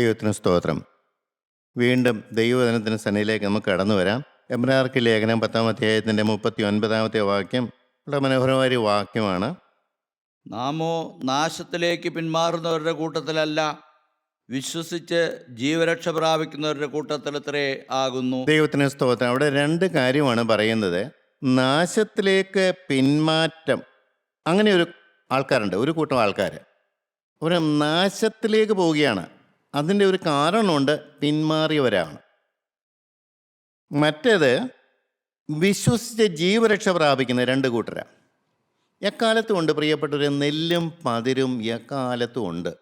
ദൈവത്തിന് സ്തോത്രം. വീണ്ടും ദൈവവചനത്തിന് സന്നിധിയിലേക്ക് നമുക്ക് കടന്നു വരാം. എബ്രായർക്ക് ലേഖനം 10-ാം അധ്യായത്തിൻ്റെ 39-ാമത്തെ വാക്യം വളരെ മനോഹരമായ ഒരു വാക്യമാണ്. നാമോ നാശത്തിലേക്ക് പിന്മാറുന്നവരുടെ കൂട്ടത്തിലല്ല, വിശ്വസിച്ച് ജീവരക്ഷ പ്രാപിക്കുന്നവരുടെ കൂട്ടത്തിലത്രേ ആകുന്നു. ദൈവത്തിന് സ്തോത്രം. അവിടെ രണ്ട് കാര്യമാണ് പറയുന്നത്. നാശത്തിലേക്ക് പിന്മാറ്റം, അങ്ങനെ ഒരു ആൾക്കാരുണ്ട്, ഒരു കൂട്ടം ആൾക്കാർ അവർ നാശത്തിലേക്ക് പോവുകയാണ്. അതിൻ്റെ ഒരു കാരണമുണ്ട്, പിന്മാറിയവരാണ്. മറ്റേത് വിശ്വസിച്ച് ജീവരക്ഷ പ്രാപിക്കുന്ന രണ്ട് കൂട്ടരാണ്. എക്കാലത്തും ഉണ്ട് പ്രിയപ്പെട്ടവർ, നെല്ലും പതിരും എക്കാലത്തും ഉണ്ട്.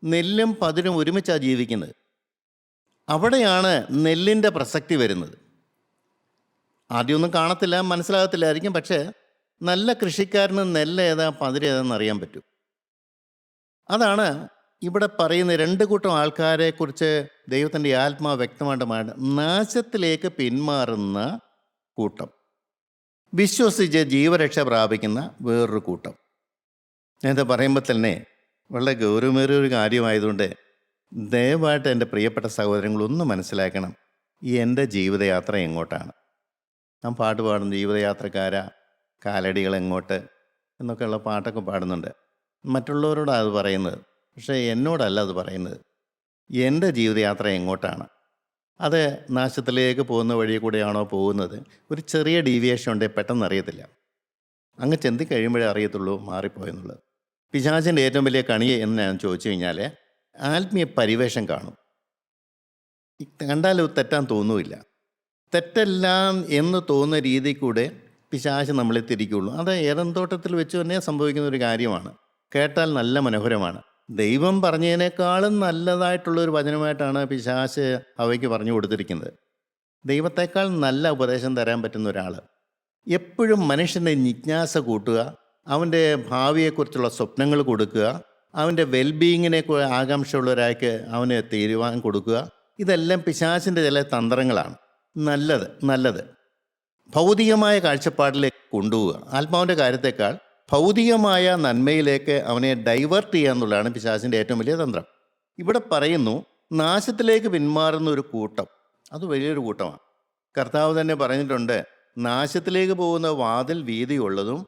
നെല്ലും പതിരും ഒരുമിച്ചാണ് ജീവിക്കുന്നത്. അവിടെയാണ് നെല്ലിൻ്റെ പ്രസക്തി വരുന്നത്. ആദ്യമൊന്നും കാണത്തില്ല, മനസ്സിലാകത്തില്ലായിരിക്കും. പക്ഷേ നല്ല കൃഷിക്കാരന് നെല്ല് ഏതാ പതിരേതാന്ന് അറിയാൻ പറ്റും. അതാണ് ഇവിടെ പറയുന്ന രണ്ട് കൂട്ടം ആൾക്കാരെ കുറിച്ച് ദൈവത്തിൻ്റെ ആത്മാവ് വ്യക്തമായിട്ട് നാശത്തിലേക്ക് പിന്മാറുന്ന കൂട്ടം, വിശ്വസിച്ച് ജീവരക്ഷ പ്രാപിക്കുന്ന വേറൊരു കൂട്ടം. ഞാനിത് പറയുമ്പോൾ തന്നെ വളരെ ഗൗരവമേറിയ ഒരു കാര്യമായതുകൊണ്ട് ദയവായിട്ട് എൻ്റെ പ്രിയപ്പെട്ട സഹോദരങ്ങളൊന്ന് മനസ്സിലാക്കണം. എൻ്റെ ജീവിതയാത്ര എങ്ങോട്ടാണ്? ഞാൻ പാട്ട് പാടുന്നു, ജീവിതയാത്രക്കാരാ കാലടികൾ എങ്ങോട്ട് എന്നൊക്കെയുള്ള പാട്ടൊക്കെ പാടുന്നുണ്ട്. മറ്റുള്ളവരോടാണ് അത് പറയുന്നത്, പക്ഷേ എന്നോടല്ല അത് പറയുന്നത്. എൻ്റെ ജീവിതയാത്ര എങ്ങോട്ടാണ്? അത് നാശത്തിലേക്ക് പോകുന്ന വഴി കൂടെയാണോ പോകുന്നത്? ഒരു ചെറിയ ഡീവിയേഷൻ ഉണ്ടെങ്കിൽ പെട്ടെന്ന് അറിയത്തില്ല. അങ്ങ് ചെന്തി കഴിയുമ്പോഴേ അറിയത്തുള്ളൂ മാറിപ്പോയെന്നുള്ളത്. പിശാചിൻ്റെ ഏറ്റവും വലിയ കണി എന്ന് ഞാൻ ചോദിച്ചു കഴിഞ്ഞാൽ ആത്മീയ പരിവേഷം കാണും. കണ്ടാലും തെറ്റാൻ തോന്നുമില്ല. തെറ്റെല്ലാം എന്ന് തോന്നുന്ന രീതി കൂടെ പിശാച് നമ്മളെ തിരിക്കുള്ളൂ. അത് ഏദൻ തോട്ടത്തിൽ വെച്ച് തന്നെ സംഭവിക്കുന്ന ഒരു കാര്യമാണ്. കേട്ടാൽ നല്ല മനോഹരമാണ്. ദൈവം പറഞ്ഞതിനേക്കാളും നല്ലതായിട്ടുള്ളൊരു വചനമായിട്ടാണ് പിശാച് അവയ്ക്ക് പറഞ്ഞു കൊടുത്തിരിക്കുന്നത്. ദൈവത്തെക്കാൾ നല്ല ഉപദേശം തരാൻ പറ്റുന്ന ഒരാൾ. എപ്പോഴും മനുഷ്യൻ്റെ ജിജ്ഞാസ കൂട്ടുക, അവൻ്റെ ഭാവിയെക്കുറിച്ചുള്ള സ്വപ്നങ്ങൾ കൊടുക്കുക, അവൻ്റെ വെൽബീയിങ്ങിനെ ആകാംക്ഷയുള്ള ഒരാൾക്ക് അവന് തീരുമാനം കൊടുക്കുക. ഇതെല്ലാം പിശാചിൻ്റെ ചില തന്ത്രങ്ങളാണ്. നല്ലത് ഭൗതികമായ കാഴ്ചപ്പാടിലേക്ക് കൊണ്ടുപോവുക. ആത്മാവിൻ്റെ കാര്യത്തെക്കാൾ ഭൗതികമായ നന്മയിലേക്ക് അവനെ ഡൈവേർട്ട് ചെയ്യുക എന്നുള്ളതാണ് പിശാചിൻ്റെ ഏറ്റവും വലിയ തന്ത്രം. ഇവിടെ പറയുന്നു നാശത്തിലേക്ക് പിന്മാറുന്ന ഒരു കൂട്ടം. അത് വലിയൊരു കൂട്ടമാണ്. കർത്താവ് തന്നെ പറഞ്ഞിട്ടുണ്ട്, നാശത്തിലേക്ക് പോകുന്ന വാതിൽ വീതിയുള്ളതും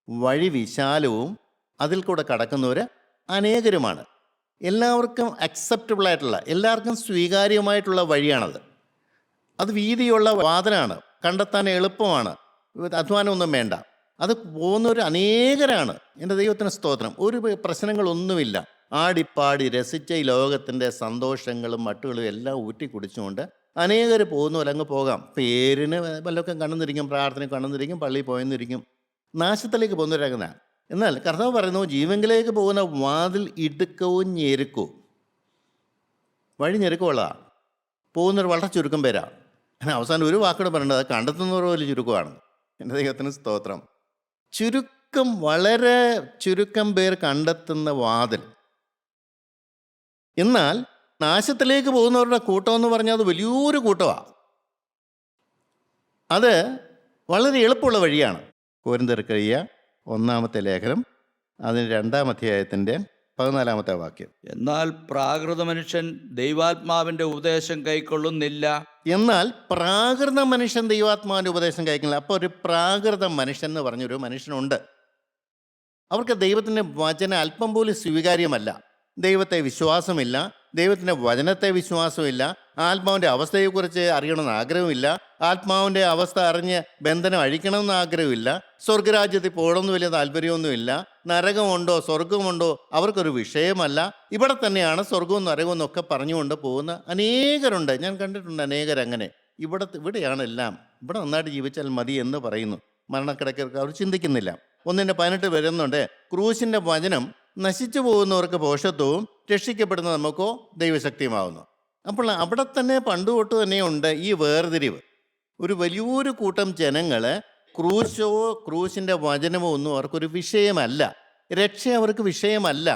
വഴി വിശാലവും അതിൽ കൂടെ കടക്കുന്നവർ അനേകരുമാണ്. എല്ലാവർക്കും അക്സെപ്റ്റബിളായിട്ടുള്ള, എല്ലാവർക്കും സ്വീകാര്യമായിട്ടുള്ള വഴിയാണത്. അത് വീതിയുള്ള വാതിലാണ്, കണ്ടെത്താൻ എളുപ്പമാണ്, അധ്വാനമൊന്നും വേണ്ട. അത് പോകുന്നവർ അനേകരാണ്. എൻ്റെ ദൈവത്തിന് സ്തോത്രം. ഒരു പ്രശ്നങ്ങളൊന്നുമില്ല. ആടിപ്പാടി രസിച്ച ഈ ലോകത്തിൻ്റെ സന്തോഷങ്ങളും മട്ടുകളും എല്ലാം ഊറ്റി കുടിച്ചുകൊണ്ട് അനേകർ പോകുന്നവരെ അങ്ങ് പോകാം. പേരിന് വല്ലതൊക്കെ കണ്ണുന്നിരിക്കും, പ്രാർത്ഥന കണ്ണുന്നിരിക്കും, പള്ളിയിൽ പോയെന്നിരിക്കും. നാശത്തിലേക്ക് പോകുന്നവരാകുന്ന. എന്നാൽ കർത്താവ് പറയുന്നു, ജീവങ്കിലേക്ക് പോകുന്ന വാതിൽ ഇടുക്കവും ഞെരുക്കവും. വഴി ഞെരുക്കമുള്ളതാണ്. പോകുന്നവർ വളരെ ചുരുക്കം പേരാണ്. അവസാനം ഒരു വാക്കോട് പറയേണ്ടത്, കണ്ടെത്തുന്നവർ വലിയ ചുരുക്കമാണ്. എൻ്റെ ദൈവത്തിന് സ്തോത്രം. വളരെ ചുരുക്കം പേർ കണ്ടെത്തുന്ന വാതിൽ. എന്നാൽ നാശത്തിലേക്ക് പോകുന്നവരുടെ കൂട്ടം എന്ന് പറഞ്ഞാൽ അത് വലിയൊരു കൂട്ടമാണ്. അത് വളരെ എളുപ്പമുള്ള വഴിയാണ്. കൊരിന്ത്യർക്കെഴുതിയ 1-ാമത്തെ ലേഖനം അതിന് 2-ാം അധ്യായത്തിൻ്റെ 14-ാമത്തെ വാക്യം. എന്നാൽ പ്രാകൃത മനുഷ്യൻ ദൈവാത്മാവിൻ്റെ ഉപദേശം കൈക്കൊള്ളുന്നില്ല. എന്നാൽ പ്രാകൃത മനുഷ്യൻ ദൈവാത്മാവിൻ്റെ ഉപദേശം കൈക്കൊള്ളില്ല. അപ്പോൾ ഒരു പ്രാകൃത മനുഷ്യൻ എന്ന് പറഞ്ഞൊരു മനുഷ്യനുണ്ട്. അവർക്ക് ദൈവത്തിൻ്റെ വചനം അല്പം പോലും സ്വീകാര്യമല്ല. ദൈവത്തെ വിശ്വാസമില്ല, ദൈവത്തിൻ്റെ വചനത്തെ വിശ്വാസമില്ല, ആത്മാവിൻ്റെ അവസ്ഥയെക്കുറിച്ച് അറിയണമെന്ന് ആഗ്രഹമില്ല, ആത്മാവിൻ്റെ അവസ്ഥ അറിഞ്ഞ് ബന്ധനം അഴിക്കണമെന്ന് ആഗ്രഹമില്ല, സ്വർഗരാജ്യത്തിൽ പോകണമെന്ന് വലിയ താല്പര്യമൊന്നുമില്ല, നരകമുണ്ടോ സ്വർഗമുണ്ടോ അവർക്കൊരു വിഷയമല്ല. ഇവിടെ തന്നെയാണ് സ്വർഗവും നരകവും എന്നൊക്കെ പറഞ്ഞുകൊണ്ട് പോകുന്ന അനേകരുണ്ട്. ഞാൻ കണ്ടിട്ടുണ്ട് അനേകരങ്ങനെ. ഇവിടെയാണ് എല്ലാം. ഇവിടെ നന്നായിട്ട് ജീവിച്ചാൽ മതി എന്ന് പറയുന്നു. മരണക്കിടക്കർക്ക് അവർ ചിന്തിക്കുന്നില്ല. 1:18 വരുന്നുണ്ട്, ക്രൂശിൻ്റെ വചനം നശിച്ചു പോകുന്നവർക്ക് പോഷത്വവും രക്ഷിക്കപ്പെടുന്ന നമുക്കോ ദൈവശക്തിയുമാവുന്നു. അപ്പോൾ അവിടെ തന്നെ പണ്ട് തൊട്ട് തന്നെയുണ്ട് ഈ വേർതിരിവ്. ഒരു വലിയൊരു കൂട്ടം ജനങ്ങൾ ക്രൂശോ ക്രൂശിൻ്റെ വചനമോ ഒന്നും അവർക്കൊരു വിഷയമല്ല. രക്ഷ അവർക്ക് വിഷയമല്ല.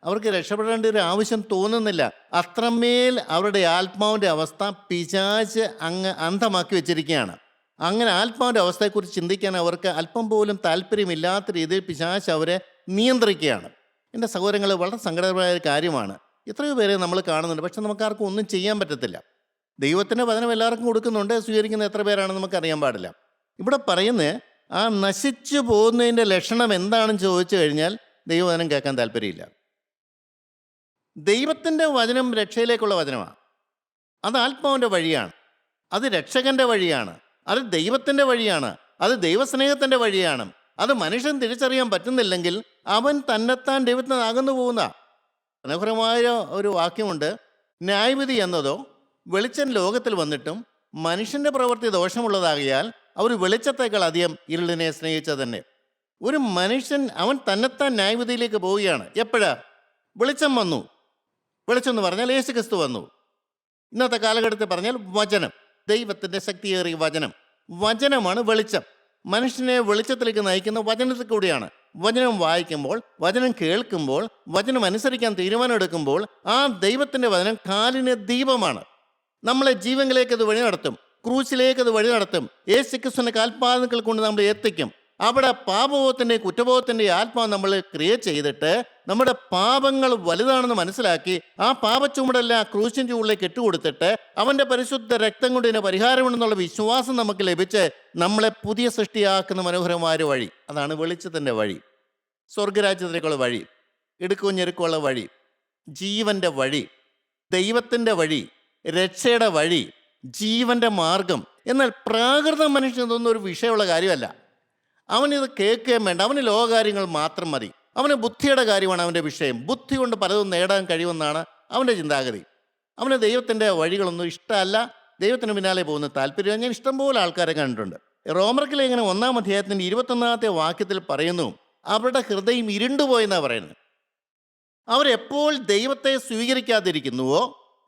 അവർക്ക് രക്ഷപ്പെടേണ്ട ഒരു ആവശ്യം തോന്നുന്നില്ല. അത്രമേൽ അവരുടെ ആത്മാവിൻ്റെ അവസ്ഥ പിശാച് അന്ധമാക്കി വെച്ചിരിക്കുകയാണ്. അങ്ങനെ ആത്മാവിൻ്റെ അവസ്ഥയെക്കുറിച്ച് ചിന്തിക്കാൻ അവർക്ക് അല്പം പോലും താല്പര്യമില്ലാത്ത രീതിയിൽ പിശാച് അവരെ നിയന്ത്രിക്കുകയാണ്. എൻ്റെ സഹോദരങ്ങൾ, വളരെ സങ്കടകരമായ ഒരു കാര്യമാണ്. എത്രയോ പേരെ നമ്മൾ കാണുന്നുണ്ട്, പക്ഷെ നമുക്കാർക്കും ഒന്നും ചെയ്യാൻ പറ്റത്തില്ല. ദൈവത്തിൻ്റെ വചനം എല്ലാവർക്കും കൊടുക്കുന്നുണ്ട്, സ്വീകരിക്കുന്ന എത്ര പേരാണെന്ന് നമുക്കറിയാൻ പാടില്ല. ഇവിടെ പറയുന്നത് ആ നശിച്ചു പോകുന്നതിൻ്റെ ലക്ഷണം എന്താണെന്ന് ചോദിച്ചു കഴിഞ്ഞാൽ ദൈവവചനം കേൾക്കാൻ താല്പര്യമില്ല. ദൈവത്തിൻ്റെ വചനം രക്ഷയിലേക്കുള്ള വചനമാണ്. അത് ആത്മാവിൻ്റെ വഴിയാണ്, അത് രക്ഷകൻ്റെ വഴിയാണ്, അത് ദൈവത്തിൻ്റെ വഴിയാണ്, അത് ദൈവസ്നേഹത്തിൻ്റെ വഴിയാണ്. അത് മനുഷ്യൻ തിരിച്ചറിയാൻ പറ്റുന്നില്ലെങ്കിൽ അവൻ തന്നെത്താൻ ദൈവത്തിന് അകന്നു പോകുന്ന. മനോഹരമായ ഒരു വാക്യമുണ്ട്, ന്യായവിധി എന്നതോ വെളിച്ചം ലോകത്തിൽ വന്നിട്ടും മനുഷ്യൻ്റെ പ്രവൃത്തി ദോഷമുള്ളതാകിയാൽ അവർ വെളിച്ചത്തേക്കാൾ അധികം ഇരുളിനെ സ്നേഹിച്ച തന്നെ. ഒരു മനുഷ്യൻ അവൻ തന്നെത്താൻ ന്യായവിധിയിലേക്ക് പോവുകയാണ്. എപ്പോഴാ? വെളിച്ചം വന്നു. വെളിച്ചം എന്ന് പറഞ്ഞാൽ യേശു ക്രിസ്തു വന്നു. ഇന്നത്തെ കാലഘട്ടത്തിൽ പറഞ്ഞാൽ വചനം, ദൈവത്തിൻ്റെ ശക്തിയേറിയ വചനം. വചനമാണ് വെളിച്ചം. മനുഷ്യനെ വെളിച്ചത്തിലേക്ക് നയിക്കുന്ന വചനത്തിൽ കൂടിയാണ്. വചനം വായിക്കുമ്പോൾ, വചനം കേൾക്കുമ്പോൾ, വചനം അനുസരിക്കാൻ തീരുമാനമെടുക്കുമ്പോൾ ആ ദൈവത്തിൻ്റെ വചനം കാലിന് ദീപമാണ്. നമ്മളെ ജീവനിലേക്ക് അത് വഴി നടത്തും, ക്രൂശിലേക്ക് അത് വഴി നടത്തും, യേശു ക്രിസ്തുവിൻ്റെ കാൽപാദങ്ങൾ കൊണ്ട് നമ്മൾ എത്തിക്കും. അവിടെ പാപബോധത്തിൻ്റെ കുറ്റബോധത്തിൻ്റെ ആത്മാവ് നമ്മൾ ക്രിയേറ്റ് ചെയ്തിട്ട് നമ്മുടെ പാപങ്ങൾ വലുതാണെന്ന് മനസ്സിലാക്കി ആ പാപച്ചുമടെല്ലാം ക്രൂശിൻ്റെ ചൂടിലേക്ക് ഇട്ടുകൊടുത്തിട്ട് അവൻ്റെ പരിശുദ്ധ രക്തം കൊണ്ട് ഇതിന് പരിഹാരമുണ്ടെന്നുള്ള വിശ്വാസം നമുക്ക് ലഭിച്ച് നമ്മളെ പുതിയ സൃഷ്ടിയാക്കുന്ന മനോഹരമായ വഴി. അതാണ് വെളിച്ചത്തിൻ്റെ വഴി, സ്വർഗരാജ്യത്തിലേക്കുള്ള വഴി, ഇടുക്കവും ഞെരുക്കമുള്ള വഴി, ജീവൻ്റെ വഴി, ദൈവത്തിൻ്റെ വഴി, രക്ഷയുടെ വഴി, ജീവൻ്റെ മാർഗം. എന്നാൽ പ്രാകൃത മനുഷ്യൻ ഇതൊന്നും ഒരു വിഷയമുള്ള കാര്യമല്ല. അവനിത് കേൾക്കുകയും വേണ്ട, അവന് ലോകകാര്യങ്ങൾ മാത്രം മതി. അവന് ബുദ്ധിയുടെ കാര്യമാണ് അവൻ്റെ വിഷയം. ബുദ്ധി കൊണ്ട് പലതും നേടാൻ കഴിയുമെന്നാണ് അവൻ്റെ ചിന്താഗതി. അവന് ദൈവത്തിൻ്റെ വഴികളൊന്നും ഇഷ്ടമല്ല, ദൈവത്തിന് പിന്നാലെ പോകുന്ന താല്പര്യം. ഞാൻ ഇഷ്ടംപോലെ ആൾക്കാരെ കണ്ടിട്ടുണ്ട്. റോമർക്ക് ലേഖനം 1-ാം അധ്യായത്തിൻ്റെ 21-ാമത്തെ വാക്യത്തിൽ പറയുന്നു, അവരുടെ ഹൃദയം ഇരുണ്ടുപോയെന്നാണ് പറയുന്നത്. അവരെപ്പോൾ ദൈവത്തെ സ്വീകരിക്കാതിരിക്കുന്നുവോ,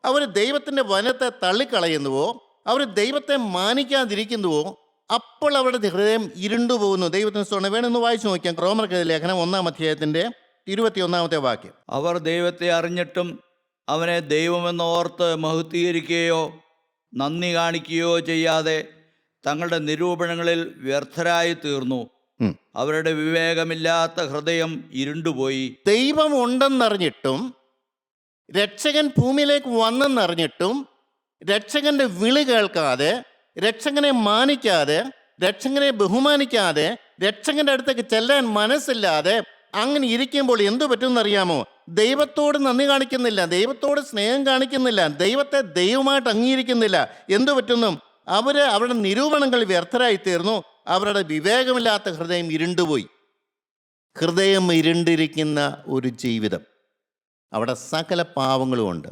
അവർ ദൈവത്തിൻ്റെ വചനത്തെ തള്ളിക്കളയുന്നുവോ, അവർ ദൈവത്തെ മാനിക്കാതിരിക്കുന്നുവോ, അപ്പോൾ അവരുടെ ഹൃദയം ഇരുണ്ടുപോകുന്നു. ദൈവത്തിന് സ്തോത്രം. വേണമെന്ന് വായിച്ചു നോക്കിയാൽ റോമർക്ക് ലേഖനം 1-ാം അധ്യായത്തിൻ്റെ 21-ാമത്തെ വാക്യം. അവർ ദൈവത്തെ അറിഞ്ഞിട്ടും അവനെ ദൈവമെന്ന് ഓർത്ത് മഹത്വീകരിക്കുകയോ നന്ദി കാണിക്കുകയോ ചെയ്യാതെ തങ്ങളുടെ നിരൂപണങ്ങളിൽ വ്യർത്ഥരായി തീർന്നു. അവരുടെ വിവേകമില്ലാത്ത ഹൃദയം ഇരുണ്ടുപോയി. ദൈവം ഉണ്ടെന്നറിഞ്ഞിട്ടും, രക്ഷകൻ ഭൂമിയിലേക്ക് വന്നെന്നറിഞ്ഞിട്ടും രക്ഷകന്റെ വിളി കേൾക്കാതെ, രക്ഷകനെ മാനിക്കാതെ, രക്ഷകനെ ബഹുമാനിക്കാതെ, രക്ഷകന്റെ അടുത്തേക്ക് ചെല്ലാൻ മനസ്സില്ലാതെ അങ്ങനെ ഇരിക്കുമ്പോൾ എന്തു പറ്റുമെന്നറിയാമോ? ദൈവത്തോട് നന്ദി കാണിക്കുന്നില്ല, ദൈവത്തോട് സ്നേഹം കാണിക്കുന്നില്ല, ദൈവത്തെ ദൈവമായിട്ട് അംഗീകരിക്കുന്നില്ല. എന്തു പറ്റുന്നു? അവരുടെ നിരൂപണങ്ങൾ വ്യർത്ഥരായി തീർന്നു. അവരുടെ വിവേകമില്ലാത്ത ഹൃദയം ഇരുണ്ടുപോയി. ഹൃദയം ഇരുണ്ടിരിക്കുന്ന ഒരു ജീവിതം, അവിടെ സകല പാവങ്ങളുമുണ്ട്,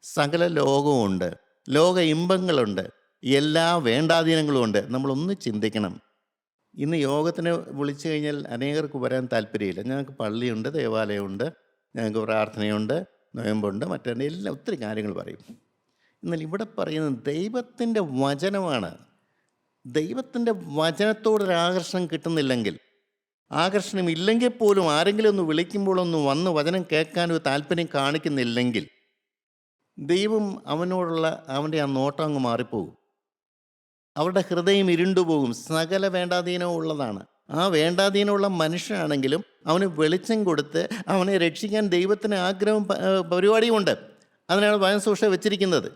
സകല ലോകവുമുണ്ട്, ലോക ഇമ്പങ്ങളുണ്ട്, എല്ലാ വേണ്ടാധീനങ്ങളുമുണ്ട്. നമ്മളൊന്ന് ചിന്തിക്കണം. ഇന്ന് യോഗത്തിന് വിളിച്ചു കഴിഞ്ഞാൽ അനേകർക്ക് വരാൻ താല്പര്യമില്ല. ഞങ്ങൾക്ക് പള്ളിയുണ്ട്, ദേവാലയമുണ്ട്, ഞങ്ങൾക്ക് പ്രാർത്ഥനയുണ്ട്, നോയമ്പുണ്ട്, മറ്റേ എല്ലാം ഒത്തിരി കാര്യങ്ങൾ പറയും. എന്നാൽ ഇവിടെ പറയുന്നത് ദൈവത്തിൻ്റെ വചനമാണ്. ദൈവത്തിൻ്റെ വചനത്തോടൊരാകർഷണം കിട്ടുന്നില്ലെങ്കിൽ, ആകർഷണം ഇല്ലെങ്കിൽ പോലും ആരെങ്കിലും ഒന്ന് വിളിക്കുമ്പോഴൊന്ന് വന്ന് വചനം കേൾക്കാൻ ഒരു താല്പര്യം കാണിക്കുന്നില്ലെങ്കിൽ ദൈവം അവനോടുള്ള അവൻ്റെ ആ നോട്ടം അങ്ങ് മാറിപ്പോകും. അവരുടെ ഹൃദയം ഇരുണ്ടുപോകും. സകല വേണ്ടാധീനവും ഉള്ളതാണ്. ആ വേണ്ടാധീനമുള്ള മനുഷ്യനാണെങ്കിലും അവന് വെളിച്ചം കൊടുത്ത് അവനെ രക്ഷിക്കാൻ ദൈവത്തിന് ആഗ്രഹവും പരിപാടിയുമുണ്ട്. അതിനാണ് വചനസൂക്ഷ വെച്ചിരിക്കുന്നത്.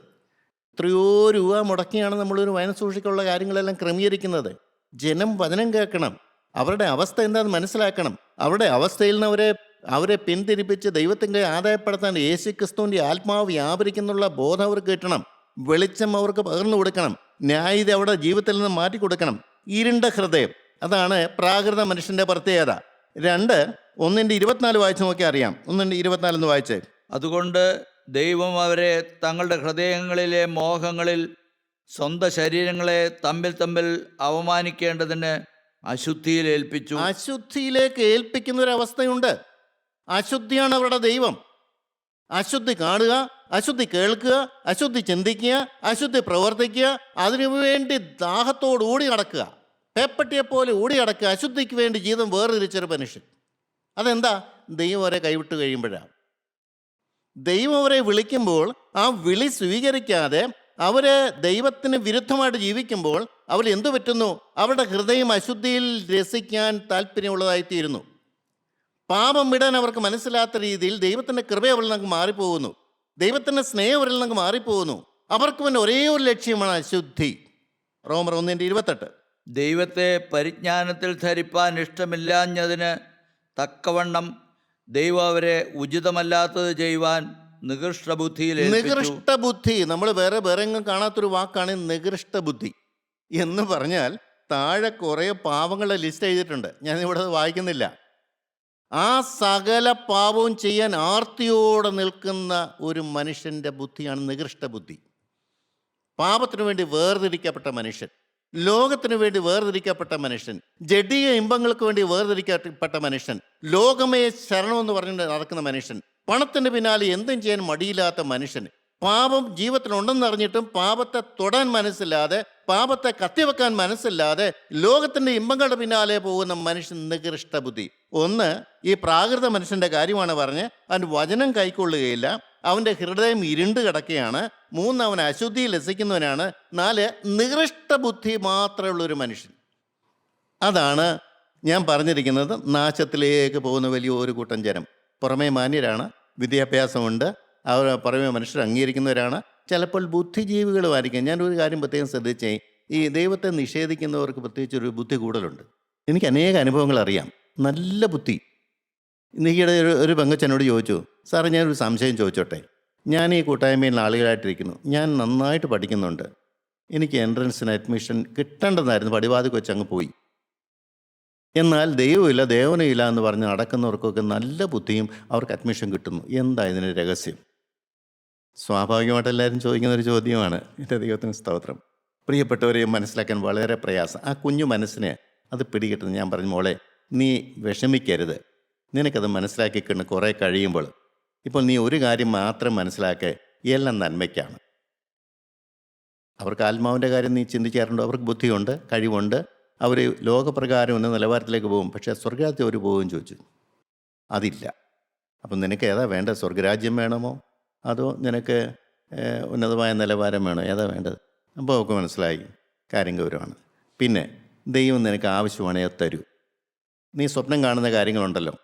എത്രയോ രൂപ മുടക്കിയാണ് നമ്മളൊരു വചനസൂക്ഷയ്ക്കുള്ള കാര്യങ്ങളെല്ലാം ക്രമീകരിക്കുന്നത്. ജനം വചനം കേൾക്കണം, അവരുടെ അവസ്ഥ എന്താണെന്ന് മനസ്സിലാക്കണം. അവരുടെ അവസ്ഥയിൽ നിന്ന് അവരെ പിന്തിരിപ്പിച്ച് ദൈവത്തിൻ്റെ ആദായപ്പെടുത്താൻ യേശു ക്രിസ്തുവിൻ്റെ ആത്മാവ് വ്യാപരിക്കുന്നുള്ള ബോധം അവർക്ക് കിട്ടണം. വെളിച്ചം അവർക്ക് പകർന്നു കൊടുക്കണം. ന്യായത അവരുടെ ജീവിതത്തിൽ നിന്ന് മാറ്റി കൊടുക്കണം. ഇരുണ്ട ഹൃദയം, അതാണ് പ്രാകൃത മനുഷ്യൻ്റെ പ്രത്യേകത. 1:24 വായിച്ച് നോക്കിയാൽ അറിയാം. 1:24 വായിച്ചേ. അതുകൊണ്ട് ദൈവം അവരെ തങ്ങളുടെ ഹൃദയങ്ങളിലെ മോഹങ്ങളിൽ സ്വന്തം ശരീരങ്ങളെ തമ്മിൽ തമ്മിൽ അവമാനിക്കേണ്ടതിന് അശുദ്ധിയിൽ ഏൽപ്പിച്ചു. അശുദ്ധിയിലേക്ക് ഏൽപ്പിക്കുന്ന ഒരു അവസ്ഥയുണ്ട്. അശുദ്ധിയാണ് അവരുടെ ദൈവം. അശുദ്ധി കാണുക, അശുദ്ധി കേൾക്കുക, അശുദ്ധി ചിന്തിക്കുക, അശുദ്ധി പ്രവർത്തിക്കുക, അതിനുവേണ്ടി ദാഹത്തോട് ഓടി നടക്കുക, പേപ്പട്ടിയെപ്പോലെ ഓടി നടക്കുക, അശുദ്ധിക്ക് വേണ്ടി ജീവിതം വേർതിരിച്ചൊരു മനുഷ്യൻ. അതെന്താ? ദൈവം അവരെ കൈവിട്ട് കഴിയുമ്പോഴാണ്. ദൈവം അവരെ വിളിക്കുമ്പോൾ ആ വിളി സ്വീകരിക്കാതെ അവര് ദൈവത്തിന് വിരുദ്ധമായിട്ട് ജീവിക്കുമ്പോൾ അവർ എന്തു പറ്റുന്നു? അവരുടെ ഹൃദയം അശുദ്ധിയിൽ രസിക്കാൻ താല്പര്യമുള്ളതായിത്തീരുന്നു. പാപം വിടാൻ അവർക്ക് മനസ്സിലാത്ത രീതിയിൽ ദൈവത്തിൻ്റെ കൃപ അവരിൽ നമുക്ക് മാറിപ്പോകുന്നു. ദൈവത്തിൻ്റെ സ്നേഹം അവരിൽ നിന്ന് മാറിപ്പോകുന്നു. അവർക്ക് പിന്നെ ഒരേ ഒരു ലക്ഷ്യമാണ് അശുദ്ധി. റോമർ 1:28. ദൈവത്തെ പരിജ്ഞാനത്തിൽ ധരിപ്പാൻ ഇഷ്ടമില്ലാഞ്ഞതിന് തക്കവണ്ണം ദൈവം അവരെ ഉചിതമല്ലാത്തത് ചെയ്യുവാൻ നികൃഷ്ടബുദ്ധിയിൽ ഏൽപ്പിച്ചു. നികൃഷ്ട ബുദ്ധി, നമ്മൾ വേറെ എങ്ങും കാണാത്തൊരു വാക്കാണ് നികൃഷ്ട ബുദ്ധി എന്ന് പറഞ്ഞാൽ. താഴെ കുറേ പാവങ്ങളുടെ ലിസ്റ്റ് എഴുതിയിട്ടുണ്ട്, ഞാൻ ഇവിടെ അത് വായിക്കുന്നില്ല. ആ സകല പാപവും ചെയ്യാൻ ആർത്തിയോടെ നിൽക്കുന്ന ഒരു മനുഷ്യൻ്റെ ബുദ്ധിയാണ് നികൃഷ്ട ബുദ്ധി. പാപത്തിനു വേണ്ടി വേർതിരിക്കപ്പെട്ട മനുഷ്യൻ, ലോകത്തിനു വേണ്ടി വേർതിരിക്കപ്പെട്ട മനുഷ്യൻ, ജഡീയ ഇമ്പങ്ങൾക്ക് വേണ്ടി വേർതിരിക്കപ്പെട്ട മനുഷ്യൻ, ലോകമേ ശരണമെന്ന് പറഞ്ഞുകൊണ്ട് നടക്കുന്ന മനുഷ്യൻ, പണത്തിന് പിന്നാലെ എന്തും ചെയ്യാൻ മടിയില്ലാത്ത മനുഷ്യൻ, പാപം ജീവിതത്തിലുണ്ടെന്ന് അറിഞ്ഞിട്ടും പാപത്തെ തൊടാൻ മനസ്സില്ലാതെ, പാപത്തെ കത്തിവെക്കാൻ മനസ്സില്ലാതെ ലോകത്തിൻ്റെ ഇമ്പങ്ങളുടെ പിന്നാലെ പോകുന്ന മനുഷ്യൻ നികൃഷ്ട ബുദ്ധി. ഒന്ന്, ഈ പ്രാകൃത മനുഷ്യൻ്റെ കാര്യമാണ് പറഞ്ഞ് അവൻ വചനം കൈക്കൊള്ളുകയില്ല, അവൻ്റെ ഹൃദയം ഇരുണ്ട് കിടക്കുകയാണ്. 3, അവൻ അശുദ്ധി ലസിക്കുന്നവനാണ്. 4, നികൃഷ്ട ബുദ്ധി മാത്രമുള്ളൊരു മനുഷ്യൻ. അതാണ് ഞാൻ പറഞ്ഞിരിക്കുന്നത്, നാശത്തിലേക്ക് പോകുന്ന വലിയൊരു കൂട്ടം ജനം. പുറമേ മാന്യരാണ്, വിദ്യാഭ്യാസമുണ്ട്, അവർ പുറമേ മനുഷ്യർ അംഗീകരിക്കുന്നവരാണ്, ചിലപ്പോൾ ബുദ്ധിജീവികളുമായിരിക്കും. ഞാനൊരു കാര്യം പ്രത്യേകം ശ്രദ്ധിച്ചേ, ഈ ദൈവത്തെ നിഷേധിക്കുന്നവർക്ക് പ്രത്യേകിച്ചൊരു ബുദ്ധി കൂടുതലുണ്ട്. എനിക്ക് അനേക അനുഭവങ്ങൾ അറിയാം, നല്ല ബുദ്ധി. നീയുടെ ഒരു പെങ്കച്ചനോട് ചോദിച്ചു, സാറേ ഞാനൊരു സംശയം ചോദിച്ചോട്ടെ, ഞാൻ ഈ കൂട്ടായ്മയിൽ ആളുകളായിട്ടിരിക്കുന്നു, ഞാൻ നന്നായിട്ട് പഠിക്കുന്നുണ്ട്, എനിക്ക് എൻട്രൻസിന് അഡ്മിഷൻ കിട്ടേണ്ടതായിരുന്നു, പടിവാതിക്ക് വെച്ച് അങ്ങ് പോയി. എന്നാൽ ദൈവമില്ല ദേവനുമില്ല എന്ന് പറഞ്ഞ് നടക്കുന്നവർക്കൊക്കെ നല്ല ബുദ്ധിയും അവർക്ക് അഡ്മിഷൻ കിട്ടുന്നു. എന്താ ഇതിന് രഹസ്യം? സ്വാഭാവികമായിട്ട് എല്ലാവരും ചോദിക്കുന്നൊരു ചോദ്യമാണ്. എൻ്റെ ദൈവത്തിന് സ്തോത്രം. പ്രിയപ്പെട്ടവരെയും മനസ്സിലാക്കാൻ വളരെ പ്രയാസം. ആ കുഞ്ഞു മനസ്സിനെ അത് പിടികിട്ടുന്നു. ഞാൻ പറഞ്ഞു, മോളെ നീ വിഷമിക്കരുത്, നിനക്കത് മനസ്സിലാക്കിക്കൊണ്ട് കുറേ കഴിയുമ്പോൾ, ഇപ്പോൾ നീ ഒരു കാര്യം മാത്രം മനസ്സിലാക്കുക, എല്ലാം നന്മയ്ക്കാണ്. അവർക്ക് ആത്മാവിൻ്റെ കാര്യം നീ ചിന്തിക്കാറുണ്ടോ? അവർക്ക് ബുദ്ധിയുണ്ട്, കഴിവുണ്ട്, അവർ ലോകപ്രകാരം എന്ന നിലവാരത്തിലേക്ക് പോകും. പക്ഷേ സ്വർഗരാജ്യം അവർ പോകുമെന്ന് ചോദിച്ചു, അതില്ല. അപ്പം നിനക്ക് ഏതാ വേണ്ടത്? സ്വർഗരാജ്യം വേണമോ അതോ നിനക്ക് ഉന്നതമായ നിലവാരം വേണോ? ഏതാ വേണ്ടത്? അപ്പോൾ അവർക്ക് മനസ്സിലായി കാര്യം ഗൗരവമാണ്. പിന്നെ ദൈവം നിനക്ക് ആവശ്യമാണേ തരൂ. നീ സ്വപ്നം കാണുന്ന കാര്യങ്ങളുണ്ടല്ലോ,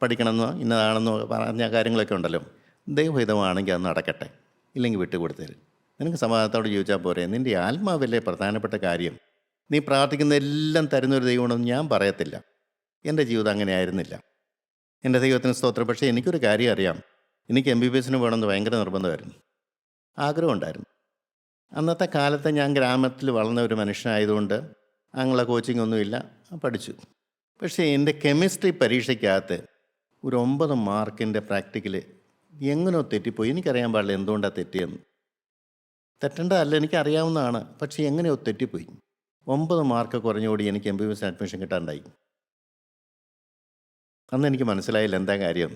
പഠിക്കണമെന്നോ ഇന്നതാണെന്നോ പറഞ്ഞ കാര്യങ്ങളൊക്കെ ഉണ്ടല്ലോ, ദൈവഹിതമാണെങ്കിൽ അത് നടക്കട്ടെ, ഇല്ലെങ്കിൽ വിട്ടുകൊടുത്തരും. നിനക്ക് സമാധാനത്തോട് ചോദിച്ചാൽ പോരെ. നിൻ്റെ ആത്മാവല്ലേ പ്രധാനപ്പെട്ട കാര്യം. നീ പ്രാർത്ഥിക്കുന്ന എല്ലാം തരുന്നൊരു ദൈവമാണെന്ന് ഞാൻ പറയത്തില്ല. എൻ്റെ ജീവിതം അങ്ങനെ ആയിരുന്നില്ല. എൻ്റെ ദൈവത്തിന് സ്തോത്രം. പക്ഷേ എനിക്കൊരു കാര്യം അറിയാം, എനിക്ക് MBBS വേണമെന്ന് ഭയങ്കര നിർബന്ധമായിരുന്നു, ആഗ്രഹമുണ്ടായിരുന്നു. അന്നത്തെ കാലത്ത് ഞാൻ ഗ്രാമത്തിൽ വളർന്ന ഒരു മനുഷ്യനായതുകൊണ്ട് അങ്ങനെയുള്ള കോച്ചിങ് ഒന്നുമില്ല, പഠിച്ചു. പക്ഷേ എൻ്റെ കെമിസ്ട്രി പരീക്ഷയ്ക്കകത്ത് ഒരു 9 മാർക്കിൻ്റെ പ്രാക്ടിക്കൽ എങ്ങനെയോ തെറ്റിപ്പോയി. എനിക്കറിയാൻ പാടില്ല എന്തുകൊണ്ടാണ് തെറ്റിയെന്ന്. തെറ്റേണ്ടതല്ല, എനിക്കറിയാവുന്നതാണ്, പക്ഷേ എങ്ങനെയോ തെറ്റിപ്പോയി. 9 മാർക്ക് കുറഞ്ഞുകൂടി എനിക്ക് MBBS അഡ്മിഷൻ കിട്ടാണ്ടായി. അന്ന് എനിക്ക് മനസ്സിലായില്ല എന്താ കാര്യം.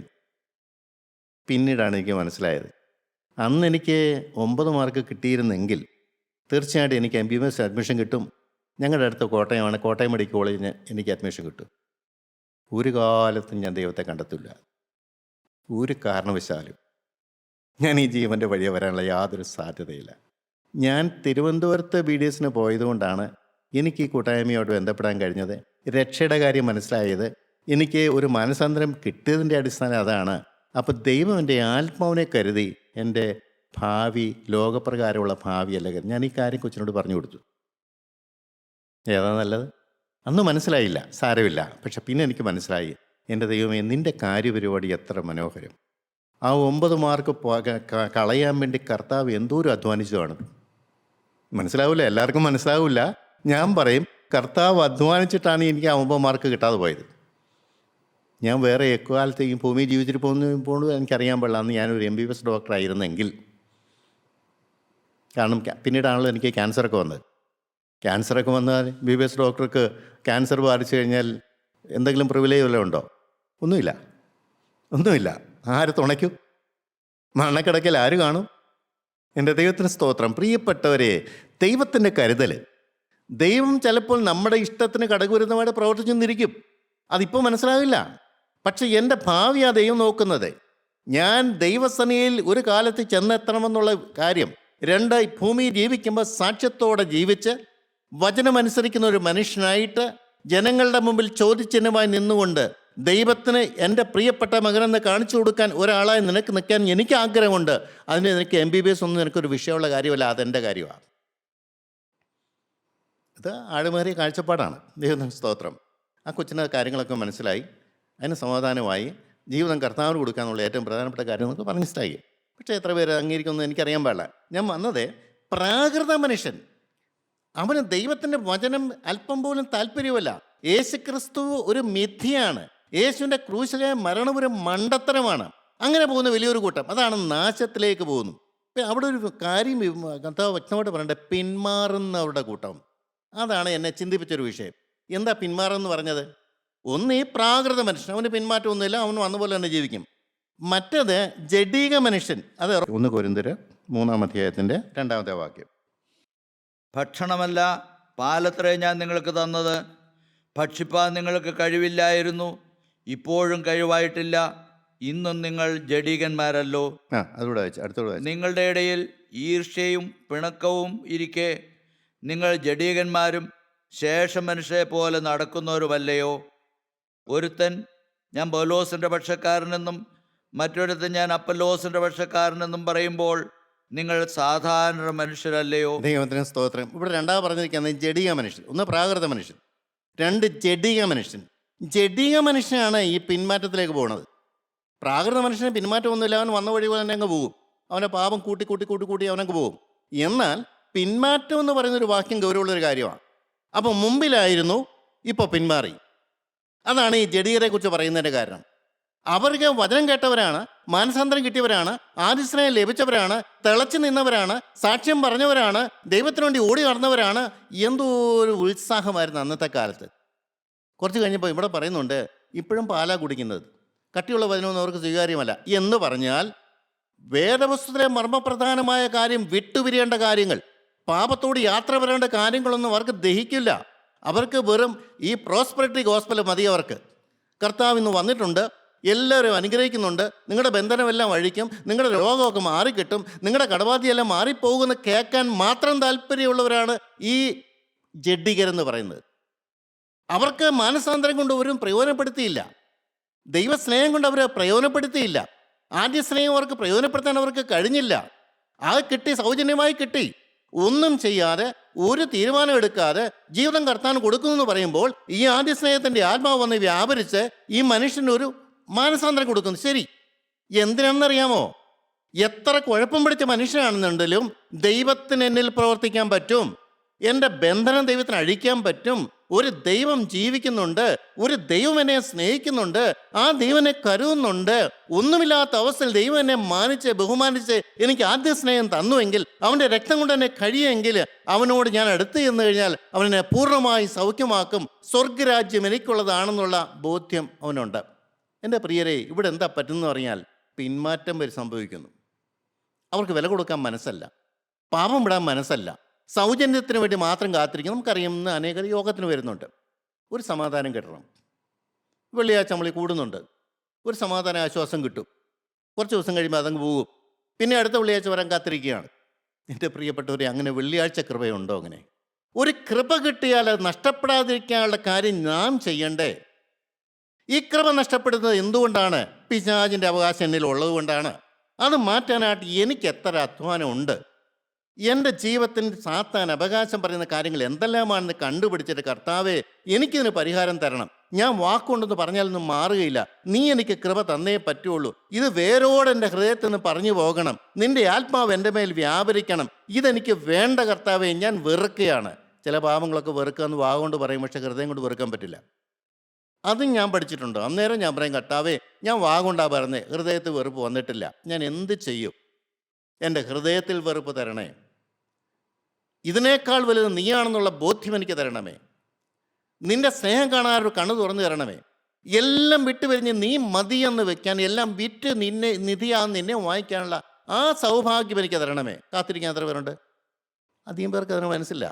പിന്നീടാണ് എനിക്ക് മനസ്സിലായത്, അന്ന് എനിക്ക് 9 മാർക്ക് കിട്ടിയിരുന്നെങ്കിൽ തീർച്ചയായിട്ടും എനിക്ക് MBBS അഡ്മിഷൻ കിട്ടും. ഞങ്ങളുടെ അടുത്ത് കോട്ടയമാണ്, കോട്ടയം മെഡിക്കൽ കോളേജിന് എനിക്ക് അഡ്മിഷൻ കിട്ടും. ഒരു കാലത്തും ഞാൻ ദൈവത്തെ കണ്ടെത്തില്ല, ഒരു കാരണവശാലും. ഞാൻ ഈ ജീവൻ്റെ വഴിയെ വരാനുള്ള യാതൊരു സാധ്യതയില്ല. ഞാൻ തിരുവനന്തപുരത്ത് BDSന് പോയതുകൊണ്ടാണ് എനിക്ക് ഈ കൂട്ടായ്മയോട് ബന്ധപ്പെടാൻ കഴിഞ്ഞത്. രക്ഷയുടെ കാര്യം മനസ്സിലായത്, എനിക്ക് ഒരു മാനസാന്തരം കിട്ടിയതിൻ്റെ അടിസ്ഥാനം അതാണ്. അപ്പോൾ ദൈവം എൻ്റെ ആത്മാവിനെ കരുതി എൻ്റെ ഭാവി ലോകപ്രകാരമുള്ള ഭാവിയല്ല കരുതി. ഞാൻ ഈ കാര്യം കൊച്ചിനോട് പറഞ്ഞു കൊടുത്തു. ഏതാ നല്ലത്? അന്ന് മനസ്സിലായില്ല, സാരമില്ല. പക്ഷെ പിന്നെ എനിക്ക് മനസ്സിലായി, എൻ്റെ ദൈവമേ നിൻ്റെ കാര്യപരിപാടി എത്ര മനോഹരം. ആ 9 മാർക്ക് കളയാൻ വേണ്ടി കർത്താവ് എന്തോരം അധ്വാനിച്ചതാണ്. മനസ്സിലാവില്ല, എല്ലാവർക്കും മനസ്സിലാവില്ല. ഞാൻ പറയും, കർത്താവ് അധ്വാനിച്ചിട്ടാണ് എനിക്ക് ആ 9 മാർക്ക് കിട്ടാതെ പോയത്. ഞാൻ വേറെ എക്കാലത്ത് ഈ ഭൂമി ജീവിച്ചിട്ട് പോകുന്നത് എനിക്കറിയാൻ പാടില്ല. അന്ന് ഞാനൊരു MBBS ഡോക്ടറായിരുന്നെങ്കിൽ. കാരണം പിന്നീടാണല്ലോ എനിക്ക് ക്യാൻസറൊക്കെ വന്നത്. ക്യാൻസറൊക്കെ വന്നാൽ MBBS ഡോക്ടർക്ക് ക്യാൻസർ ബാധിച്ചു കഴിഞ്ഞാൽ എന്തെങ്കിലും പ്രിവിലേജ് വല്ലതും ഉണ്ടോ? ഒന്നുമില്ല. ആര് തുണയ്ക്കും? മരണക്കിടക്കൽ ആര് കാണും? എൻ്റെ ദൈവത്തിന് സ്തോത്രം. പ്രിയപ്പെട്ടവരെ, ദൈവത്തിൻ്റെ കരുതൽ. ദൈവം ചിലപ്പോൾ നമ്മുടെ ഇഷ്ടത്തിന് കടകുരുന്നമായിട്ട് പ്രവർത്തിച്ചെന്നിരിക്കും, അതിപ്പോൾ മനസ്സിലാവില്ല. പക്ഷെ എൻ്റെ ഭാവിയാണ് ദൈവം നോക്കുന്നത്. ഞാൻ ദൈവസനയിൽ ഒരു കാലത്ത് ചെന്നെത്തണമെന്നുള്ള കാര്യം. 2, ഭൂമിയിൽ ജീവിക്കുമ്പോൾ സാക്ഷ്യത്തോടെ ജീവിച്ച് വചനമനുസരിക്കുന്ന ഒരു മനുഷ്യനായിട്ട് ജനങ്ങളുടെ മുമ്പിൽ ചോദ്യചിഹ്നമായി നിന്നുകൊണ്ട് ദൈവത്തിന് എൻ്റെ പ്രിയപ്പെട്ട മകനെന്ന് കാണിച്ചു കൊടുക്കാൻ ഒരാളായി നിനക്ക് നിൽക്കാൻ എനിക്ക് ആഗ്രഹമുണ്ട്. അതിന് നിനക്ക് MBBS ഒന്നും നിനക്കൊരു വിഷയമുള്ള കാര്യമല്ല, അതെൻ്റെ കാര്യമാണ്. ഇത് ആഴമേറിയ കാഴ്ചപ്പാടാണ്. ദൈവത്തിന് സ്തോത്രം. ആ കൊച്ചിന് കാര്യങ്ങളൊക്കെ മനസ്സിലായി, അതിന് സമാധാനമായി. ജീവിതം കർത്താവിന് കൊടുക്കാന്നുള്ള ഏറ്റവും പ്രധാനപ്പെട്ട കാര്യം എന്നൊക്കെ പറഞ്ഞിട്ടായി. പക്ഷേ എത്ര പേര് അംഗീകരിക്കുമെന്ന് എനിക്കറിയാൻ പാടില്ല. ഞാൻ വന്നത് പ്രാകൃത മനുഷ്യൻ, അവന് ദൈവത്തിൻ്റെ വചനം അല്പം പോലും താല്പര്യമല്ല. യേശുക്രിസ്തു ഒരു മിഥ്യയാണ്. യേശുവിൻ്റെ ക്രൂശിലെ മരണം ഒരു മണ്ടത്തരമാണ്. അങ്ങനെ പോകുന്ന വലിയൊരു കൂട്ടം, അതാണ് നാശത്തിലേക്ക് പോകുന്നു. അവിടെ ഒരു കാര്യം കർത്താവ് വ്യക്തമായിട്ട് പറയണ്ടേ, പിന്മാറുന്നവരുടെ കൂട്ടം. അതാണ് എന്നെ ചിന്തിപ്പിച്ചൊരു വിഷയം. എന്താ പിന്മാറെന്ന് പറഞ്ഞത്? ഒന്ന് ഈ പ്രാകൃത മനുഷ്യൻ, അവന് പിന്മാറ്റമൊന്നുമില്ല, അവന് വന്ന പോലെ തന്നെ ജീവിക്കും. മറ്റത് ജഡീക മനുഷ്യൻ. അത് 1 കൊരിന്ത്യർ 3-ാം അധ്യായത്തിൻ്റെ 2-ാമത്തെ വാക്യം. ഭക്ഷണമല്ല പാലത്രേ ഞാൻ നിങ്ങൾക്ക് തന്നത്, ഭക്ഷിപ്പാൻ നിങ്ങൾക്ക് കഴിവില്ലായിരുന്നു, ഇപ്പോഴും കഴിവായിട്ടില്ല, ഇന്നും നിങ്ങൾ ജഡീകന്മാരല്ലോ. അതുകൂടെ വായിച്ചു, അടുത്തോടെ വായിച്ചു. നിങ്ങളുടെ ഇടയിൽ ഈർഷ്യയും പിണക്കവും ഇരിക്കെ നിങ്ങൾ ജഡീകന്മാരും ശേഷം മനുഷ്യരെ പോലെ നടക്കുന്നവരുമല്ലയോ? ഒരുത്തൻ ഞാൻ പൗലോസിൻ്റെ പക്ഷക്കാരനെന്നും മറ്റൊരുത്തൻ ഞാൻ അപ്പല്ലോസിൻ്റെ പക്ഷക്കാരനെന്നും പറയുമ്പോൾ നിങ്ങൾ സാധാരണ മനുഷ്യരല്ലയോ? ദൈവത്തിന് സ്തോത്രം. ഇവിടെ രണ്ടാമത് പറഞ്ഞിരിക്കുന്നത് ജഡീക മനുഷ്യൻ. ഒന്ന് പ്രാകൃത മനുഷ്യൻ, 2 ജഡീക മനുഷ്യൻ. ജഡീക മനുഷ്യനാണ് ഈ പിന്മാറ്റത്തിലേക്ക് പോകുന്നത്. പ്രാകൃത മനുഷ്യന് പിന്മാറ്റമൊന്നുമില്ല, അവൻ വന്ന വഴി പോലെ തന്നെ അങ്ങ് പോകും. അവൻ്റെ പാപം കൂട്ടി കൂട്ടി കൂട്ടി കൂട്ടി അവനങ്ങ് പോകും. എന്നാൽ പിന്മാറ്റം എന്ന് പറയുന്നൊരു വാക്യം ഗൗരവമുള്ളൊരു കാര്യമാണ്. അപ്പോൾ മുമ്പിലായിരുന്നു, ഇപ്പോൾ പിന്മാറി. അതാണ് ഈ ജഡീകരെക്കുറിച്ച് പറയുന്നതിൻ്റെ കാരണം. അവർക്ക് വചനം കേട്ടവരാണ്, മാനസാന്തരം കിട്ടിയവരാണ്, ആദിസ്നേഹം ലഭിച്ചവരാണ്, തിളച്ചു നിന്നവരാണ്, സാക്ഷ്യം പറഞ്ഞവരാണ്, ദൈവത്തിന് വേണ്ടി ഓടി നടന്നവരാണ്. എന്തോ ഒരു ഉത്സാഹമായിരുന്നു അന്നത്തെ കാലത്ത്. കുറച്ച് കഴിഞ്ഞപ്പോൾ ഇവിടെ പറയുന്നുണ്ട്, ഇപ്പോഴും പാലാ കുടിക്കുന്നത്, കട്ടിയുള്ള വചനമൊന്നും അവർക്ക് സ്വീകാര്യമല്ല എന്ന് പറഞ്ഞാൽ, വേദപുസ്തകത്തിലെ മർമ്മപ്രധാനമായ കാര്യം വിട്ടുപിരിയേണ്ട കാര്യങ്ങൾ, പാപത്തോട് യാത്ര വരേണ്ട കാര്യങ്ങളൊന്നും അവർക്ക് ദഹിക്കില്ല. അവർക്ക് വെറും ഈ പ്രോസ്പെറിറ്റി ഗോസ്പൽ മതി. അവർക്ക് കർത്താവ് ഇന്ന് വന്നിട്ടുണ്ട്, എല്ലാവരും അനുഗ്രഹിക്കുന്നുണ്ട്, നിങ്ങളുടെ ബന്ധനമെല്ലാം അഴിക്കും, നിങ്ങളുടെ രോഗമൊക്കെ മാറിക്കിട്ടും, നിങ്ങളുടെ കടബാധ്യയെല്ലാം മാറിപ്പോകുമെന്ന് കേൾക്കാൻ മാത്രം താല്പര്യമുള്ളവരാണ് ഈ ജഡ്ഡികരെന്ന് പറയുന്നത്. അവർക്ക് മാനസാന്തരം കൊണ്ട് ഒരു പ്രയോജനപ്പെടുത്തിയില്ല, ദൈവസ്നേഹം കൊണ്ട് അവരെ പ്രയോജനപ്പെടുത്തിയില്ല, ആദ്യ സ്നേഹം അവർക്ക് പ്രയോജനപ്പെടുത്താൻ അവർക്ക് കഴിഞ്ഞില്ല. അത് കിട്ടി, സൗജന്യമായി കിട്ടി. ഒന്നും ചെയ്യാതെ, ഒരു തീരുമാനം എടുക്കാതെ ജീവിതം കർത്താൻ കൊടുക്കുന്നു എന്ന് പറയുമ്പോൾ ഈ ആദ്യ സ്നേഹത്തിൻ്റെ ആത്മാവ് വന്ന് വ്യാപരിച്ച് ഈ മനുഷ്യന് ഒരു മാനസാന്തരം കൊടുക്കുന്നു. ശരി, എന്തിനാണെന്നറിയാമോ? എത്ര കുഴപ്പം പിടിച്ച മനുഷ്യനാണെന്നുണ്ടെങ്കിലും ദൈവത്തിന് എന്നിൽ പ്രവർത്തിക്കാൻ പറ്റും, എൻ്റെ ബന്ധനം ദൈവത്തിന് അഴിക്കാൻ പറ്റും. ഒരു ദൈവം ജീവിക്കുന്നുണ്ട്, ഒരു ദൈവം എന്നെ സ്നേഹിക്കുന്നുണ്ട്, ആ ദൈവം എന്നെ കരുതുന്നുണ്ട്. ഒന്നുമില്ലാത്ത അവസ്ഥയിൽ ദൈവം എന്നെ മാനിച്ച് ബഹുമാനിച്ച് എനിക്ക് ആദ്യ സ്നേഹം തന്നുവെങ്കിൽ, അവൻ്റെ രക്തം കൊണ്ട് എന്നെ കഴിയുമെങ്കിൽ, അവനോട് ഞാൻ അടുത്ത് ചെന്ന് കഴിഞ്ഞാൽ അവനെ പൂർണ്ണമായി സൗഖ്യമാക്കും. സ്വർഗരാജ്യം എനിക്കുള്ളതാണെന്നുള്ള ബോധ്യം അവനുണ്ട്. എൻ്റെ പ്രിയരെ, ഇവിടെ എന്താ പറ്റുമെന്ന് പറഞ്ഞാൽ പിന്മാറ്റം വരെ സംഭവിക്കുന്നു. അവർക്ക് വില കൊടുക്കാൻ മനസ്സല്ല, പാപം വിടാൻ മനസ്സല്ല, സൗജന്യത്തിന് വേണ്ടി മാത്രം കാത്തിരിക്കും. നമുക്കറിയാം, ഇന്ന് അനേകർ യോഗത്തിന് വരുന്നുണ്ട്, ഒരു സമാധാനം കിട്ടണം. വെള്ളിയാഴ്ച നമ്മൾ കൂടുന്നുണ്ട്, ഒരു സമാധാന ആശ്വാസം കിട്ടും. കുറച്ച് ദിവസം കഴിയുമ്പോൾ അതങ്ങ് പോകും. പിന്നെ അടുത്ത വെള്ളിയാഴ്ച വരാൻ കാത്തിരിക്കുകയാണ്. എൻ്റെ പ്രിയപ്പെട്ടവരെ, അങ്ങനെ വെള്ളിയാഴ്ച കൃപയുണ്ടോ? അങ്ങനെ ഒരു കൃപ കിട്ടിയാൽ അത് നഷ്ടപ്പെടാതിരിക്കാനുള്ള കാര്യം നാം ചെയ്യണ്ടേ? ഈ കൃപ നഷ്ടപ്പെടുന്നത് എന്തുകൊണ്ടാണ്? പിശാചിൻ്റെ അവകാശം എന്നിൽ ഉള്ളത് കൊണ്ടാണ്. അത് മാറ്റാനായിട്ട് എനിക്ക് എത്ര അധ്വാനമുണ്ട്. എൻ്റെ ജീവിതത്തിൽ സാത്താൻ അവകാശം പറയുന്ന കാര്യങ്ങൾ എന്തെല്ലാമാണെന്ന് കണ്ടുപിടിച്ചിട്ട്, കർത്താവേ എനിക്കിതിന് പരിഹാരം തരണം, ഞാൻ വാക്കുകൊണ്ടെന്ന് പറഞ്ഞാലൊന്നും മാറുകയില്ല, നീ എനിക്ക് കൃപ തന്നേ പറ്റുള്ളൂ, ഇത് വേരോടെ എൻ്റെ ഹൃദയത്തിൽ നിന്ന് പറഞ്ഞു പോകണം, നിൻ്റെ ആത്മാവ് എൻ്റെ മേൽ വ്യാപരിക്കണം, ഇതെനിക്ക് വേണ്ട കർത്താവേ, ഞാൻ വെറുക്കുകയാണ്. ചില പാപങ്ങളൊക്കെ വെറുക്കുക എന്ന് വാഗുകൊണ്ട് പറയും, പക്ഷെ ഹൃദയം കൊണ്ട് വെറുക്കാൻ പറ്റില്ല. അതും ഞാൻ പഠിച്ചിട്ടുണ്ട്. അന്നേരം ഞാൻ പറയും, കർത്താവേ ഞാൻ വാഗുകൊണ്ടാണ് പറഞ്ഞത്, ഹൃദയത്തിൽ വെറുപ്പ് വന്നിട്ടില്ല, ഞാൻ എന്ത് ചെയ്യും? എൻ്റെ ഹൃദയത്തിൽ വെറുപ്പ് തരണേ, ഇതിനേക്കാൾ വലുത് നീയാണെന്നുള്ള ബോധ്യം എനിക്ക് തരണമേ, നിന്റെ സ്നേഹം കാണാനൊരു കണ്ണു തുറന്നു തരണമേ, എല്ലാം വിട്ടുപിരിഞ്ഞ് നീ മതിയെന്ന് വെക്കാൻ, എല്ലാം വിറ്റ് നിന്നെ നിധിയാന്ന് നിന്നെ വാങ്ങിക്കാനുള്ള ആ സൗഭാഗ്യം എനിക്ക് തരണമേ. കാത്തിരിക്കാൻ എത്ര പേരുണ്ട്? അധികം പേർക്ക് അതിന് മനസ്സില്ല.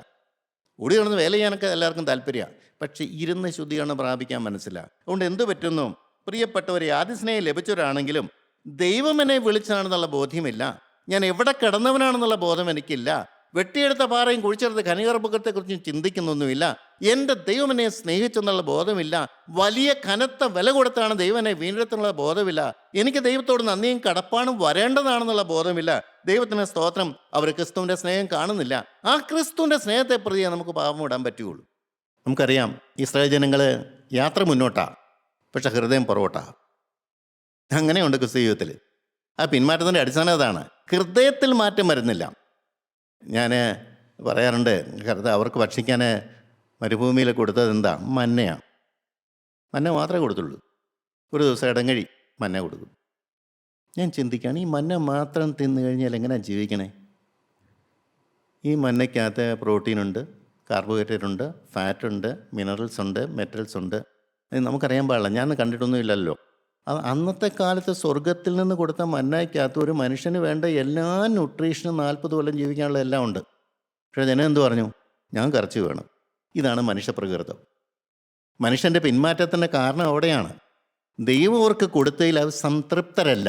ഓടി കിടന്ന് വേല ചെയ്യാനൊക്കെ എല്ലാവർക്കും താല്പര്യമാണ്, പക്ഷേ ഇരുന്ന് ശുദ്ധീകരണം പ്രാപിക്കാൻ മനസ്സില്ല. അതുകൊണ്ട് എന്തു പറ്റുന്നു? പ്രിയപ്പെട്ടവരെ, ആദ്യ സ്നേഹം ലഭിച്ചവരാണെങ്കിലും ദൈവം എന്നെ വിളിച്ചതാണെന്നുള്ള ബോധ്യമില്ല, ഞാൻ എവിടെ കിടന്നവനാണെന്നുള്ള ബോധം എനിക്കില്ല. വെട്ടിയെടുത്ത പാറയും കുഴിച്ചെടുത്ത ഖനികർമ്മത്തെക്കുറിച്ചും ചിന്തിക്കുന്നൊന്നുമില്ല. എൻ്റെ ദൈവം എന്നെ സ്നേഹിച്ചെന്നുള്ള ബോധമില്ല. വലിയ കനത്ത വില കൊടുത്താണ് ദൈവം എന്നെ വീണ്ടെടുത്തുള്ള ബോധമില്ല. എനിക്ക് ദൈവത്തോട് നന്ദിയും കടപ്പാടും വരേണ്ടതാണെന്നുള്ള ബോധമില്ല. ദൈവത്തിന് സ്തോത്രം, അവർ ക്രിസ്തുവിൻ്റെ സ്നേഹം കാണുന്നില്ല. ആ ക്രിസ്തുവിൻ്റെ സ്നേഹത്തെ പ്രതിയെ നമുക്ക് പാപം ഇടാൻ പറ്റുകയുള്ളൂ. നമുക്കറിയാം, ഇസ്രായേൽ ജനങ്ങൾ യാത്ര മുന്നോട്ടാ, പക്ഷെ ഹൃദയം പുറകോട്ടാ. അങ്ങനെയുണ്ട് ക്രിസ്തു ജീവിതത്തിൽ. ആ പിന്മാറ്റത്തിൻ്റെ അടിസ്ഥാനം അതാണ്. ഹൃദയത്തിൽ മാറ്റം വരുന്നില്ല. ഞാൻ പറയാറുണ്ട്, അവർക്ക് ഭക്ഷിക്കാൻ മരുഭൂമിയിൽ കൊടുത്തത് എന്താ? മന്നയാണ്. മന്ന മാത്രമേ കൊടുത്തുള്ളൂ. ഒരു ദിവസം ഇടങ്ങഴി മന്ന കൊടുക്കും. ഞാൻ ചിന്തിക്കുകയാണ്, ഈ മന്ന മാത്രം തിന്നു കഴിഞ്ഞാൽ എങ്ങനെയാണ് ജീവിക്കണേ? ഈ മന്നയ്ക്കകത്ത് പ്രോട്ടീനുണ്ട്, കാർബോഹൈഡ്രേറ്റ് ഉണ്ട്, ഫാറ്റുണ്ട്, മിനറൽസ് ഉണ്ട്, മെറ്റൽസ് ഉണ്ട്. അത് നമുക്കറിയാൻ പാടില്ല. ഞാൻ കണ്ടിട്ടൊന്നും ഇല്ലല്ലോ. അത് അന്നത്തെ കാലത്ത് സ്വർഗത്തിൽ നിന്ന് കൊടുത്ത മന്നയ്ക്കകത്ത് ഒരു മനുഷ്യന് വേണ്ട എല്ലാ ന്യൂട്രീഷനും 40 കൊല്ലം ജീവിക്കാനുള്ള എല്ലാം ഉണ്ട്. പക്ഷേ ജനം എന്ത് പറഞ്ഞു? ഞാൻ കറച്ച് വേണം. ഇതാണ് മനുഷ്യപ്രകൃതം. മനുഷ്യൻ്റെ പിന്മാറ്റത്തിൻ്റെ കാരണം അവിടെയാണ്. ദൈവം അവർക്ക് കൊടുത്തതിൽ അവർ സംതൃപ്തരല്ല.